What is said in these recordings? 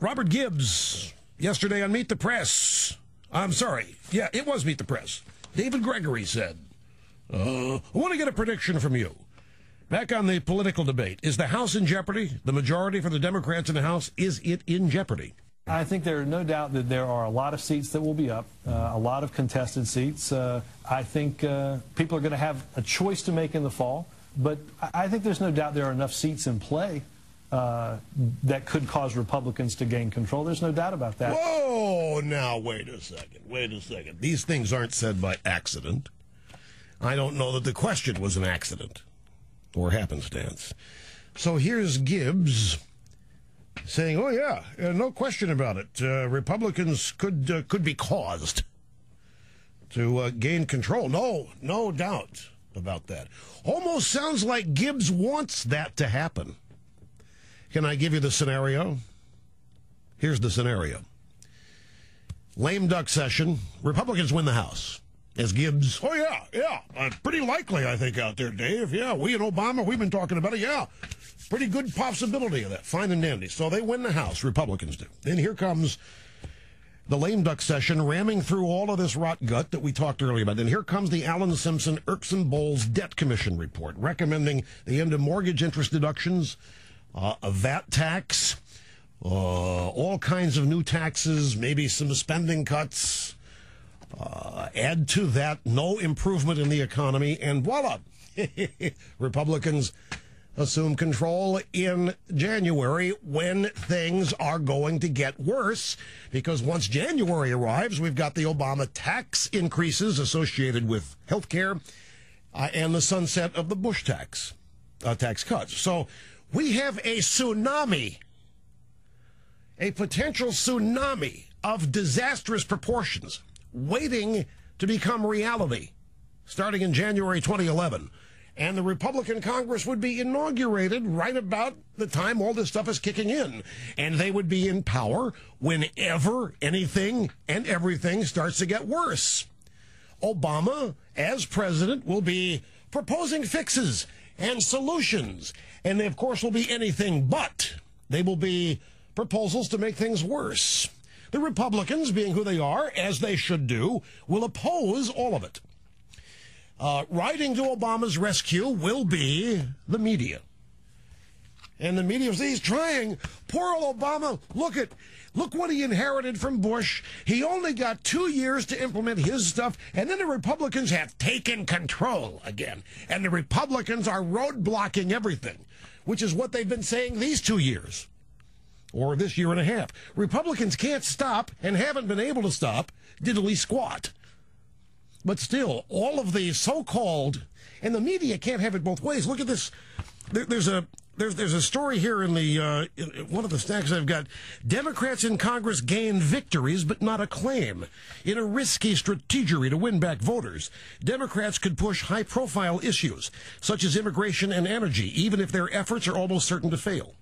Robert Gibbs, yesterday on Meet the Press. I'm sorry. Yeah, it was Meet the Press. David Gregory said, I want to get a prediction from you. Back on the political debate, is the House in jeopardy? The majority for the Democrats in the House, is it in jeopardy? I think there are no doubt that there are a lot of seats that will be up, a lot of contested seats. I think people are going to have a choice to make in the fall, but I think there's no doubt there are enough seats in play that could cause Republicans to gain control. There's no doubt about that. Whoa, now wait a second. These things aren't said by accident. I don't know that the question was an accident or happenstance. So here's Gibbs saying, oh, yeah, no question about it. Republicans could be caused to gain control. No doubt about that. Almost sounds like Gibbs wants that to happen. Can I give you the scenario? Here's the scenario. Lame duck session. Republicans win the House. As Gibbs, oh, yeah. Pretty likely, I think, out there, Dave. Yeah, we and Obama, we've been talking about it. Yeah, pretty good possibility of that. Fine and dandy. So they win the House, Republicans do. Then here comes the lame duck session, ramming through all of this rot gut that we talked earlier about. Then here comes the Alan Simpson Irksome Bowles Debt Commission report, recommending the end of mortgage interest deductions, a VAT tax, all kinds of new taxes, maybe some spending cuts. Add to that, no improvement in the economy, and voila, Republicans assume control in January when things are going to get worse, because once January arrives, we've got the Obama tax increases associated with health care and the sunset of the Bush tax cuts. So we have a tsunami, a potential tsunami of disastrous proportions waiting to become reality starting in January 2011. And the Republican Congress would be inaugurated right about the time all this stuff is kicking in. And they would be in power whenever anything and everything starts to get worse. Obama, as president, will be proposing fixes and solutions. And they, of course, will be anything but. They will be proposals to make things worse. The Republicans, being who they are, as they should do, will oppose all of it. Riding to Obama's rescue will be the media. And the media says, he's trying. Poor old Obama, look what he inherited from Bush. He only got 2 years to implement his stuff, and then the Republicans have taken control again. And the Republicans are roadblocking everything, which is what they've been saying these 2 years. Or this year and a half. Republicans can't stop and haven't been able to stop diddly squat. But still, all of the so-called, and the media can't have it both ways. Look at this. There's a story here in the one of the stacks I've got. Democrats in Congress gain victories, but not acclaim. In a risky strategy to win back voters, Democrats could push high-profile issues, such as immigration and energy, even if their efforts are almost certain to fail.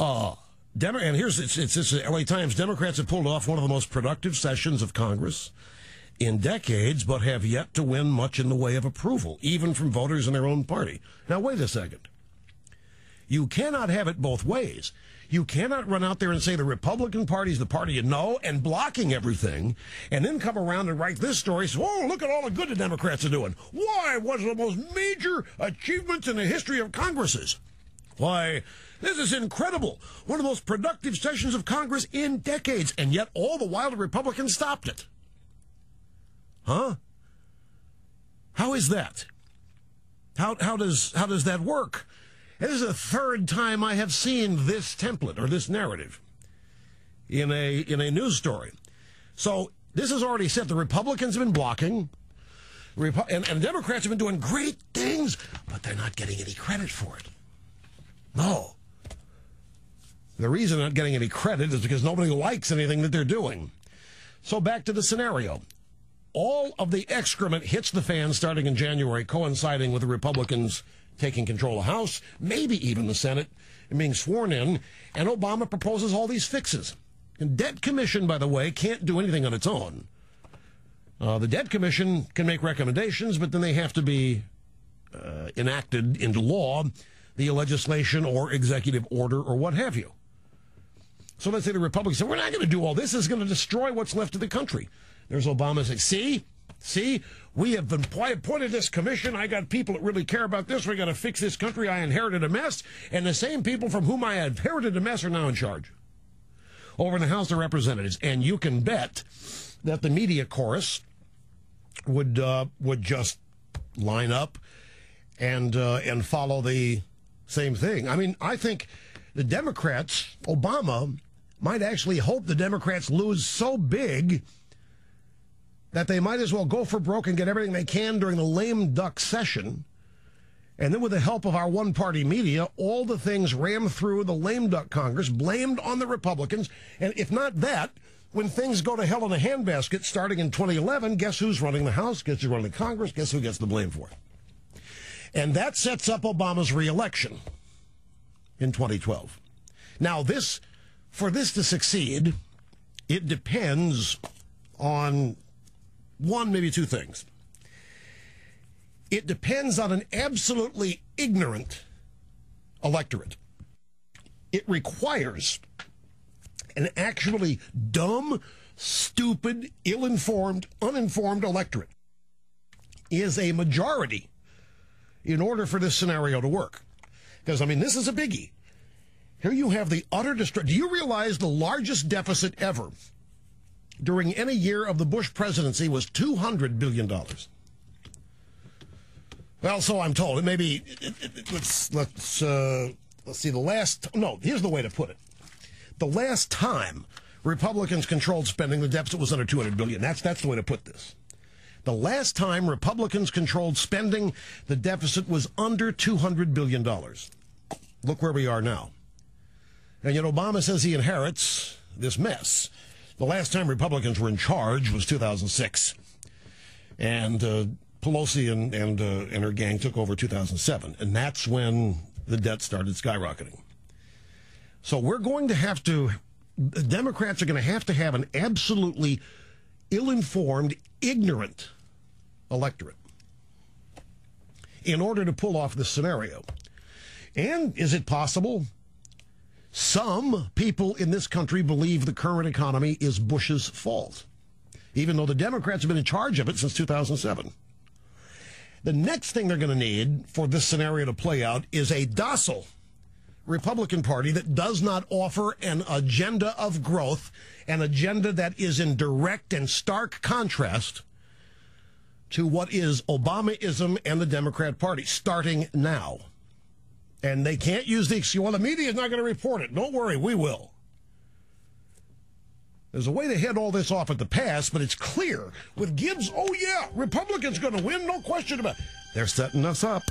And here's it's the LA Times. Democrats have pulled off one of the most productive sessions of Congress in decades, but have yet to win much in the way of approval, even from voters in their own party. Now, wait a second. You cannot have it both ways. You cannot run out there and say the Republican Party is the party you know and blocking everything, and then come around and write this story, so, oh, look at all the good the Democrats are doing. Why? One of the most major achievements in the history of Congresses. Why, this is incredible. One of the most productive sessions of Congress in decades, and yet all the while the Republicans stopped it. Huh? How is that? How does that work? This is the third time I have seen this template or this narrative in a news story. So this is already set. The Republicans have been blocking, and Democrats have been doing great things, but they're not getting any credit for it. No. The reason they're not getting any credit is because nobody likes anything that they're doing. So back to the scenario. All of the excrement hits the fan starting in January, coinciding with the Republicans taking control of the House, maybe even the Senate, and being sworn in, and Obama proposes all these fixes. And Debt Commission, by the way, can't do anything on its own. The Debt Commission can make recommendations, but then they have to be enacted into law via legislation or executive order or what have you. So let's say the Republicans say, we're not going to do all this. This is going to destroy what's left of the country. There's Obama saying, see, we have been appointed this commission. I got people that really care about this. We're going to fix this country. I inherited a mess. And the same people from whom I inherited a mess are now in charge over in the House of Representatives. And you can bet that the media chorus would just line up and follow the same thing. I mean, I think the Democrats, Obama, might actually hope the Democrats lose so big that they might as well go for broke and get everything they can during the lame duck session. And then with the help of our one-party media, all the things rammed through the lame duck Congress, blamed on the Republicans. And if not that, when things go to hell in a handbasket starting in 2011, guess who's running the House? Guess who's running the Congress? Guess who gets the blame for it? And that sets up Obama's reelection in 2012. Now, for this to succeed, it depends on one, maybe two things. It depends on an absolutely ignorant electorate. It requires an actually dumb, stupid, ill-informed, uninformed electorate is a majority in order for this scenario to work. Because, I mean, this is a biggie. Here you have the utter destruction. Do you realize the largest deficit ever during any year of the Bush presidency was $200 billion? Well, so I'm told. Maybe let's see. Here's the way to put it. The last time Republicans controlled spending, the deficit was under $200 billion. That's the way to put this. The last time Republicans controlled spending, the deficit was under $200 billion. Look where we are now. And yet Obama says he inherits this mess. The last time Republicans were in charge was 2006. And Pelosi and her gang took over 2007. And that's when the debt started skyrocketing. So the Democrats are going to have an absolutely ill-informed, ignorant electorate in order to pull off this scenario. And is it possible? Some people in this country believe the current economy is Bush's fault, even though the Democrats have been in charge of it since 2007. The next thing they're going to need for this scenario to play out is a docile Republican Party that does not offer an agenda of growth, an agenda that is in direct and stark contrast to what is Obamaism and the Democrat Party, starting now. And they can't use the excuse, well, the media is not going to report it. Don't worry, we will. There's a way to head all this off at the pass, but it's clear with Gibbs, oh yeah, Republicans going to win, no question about it. They're setting us up.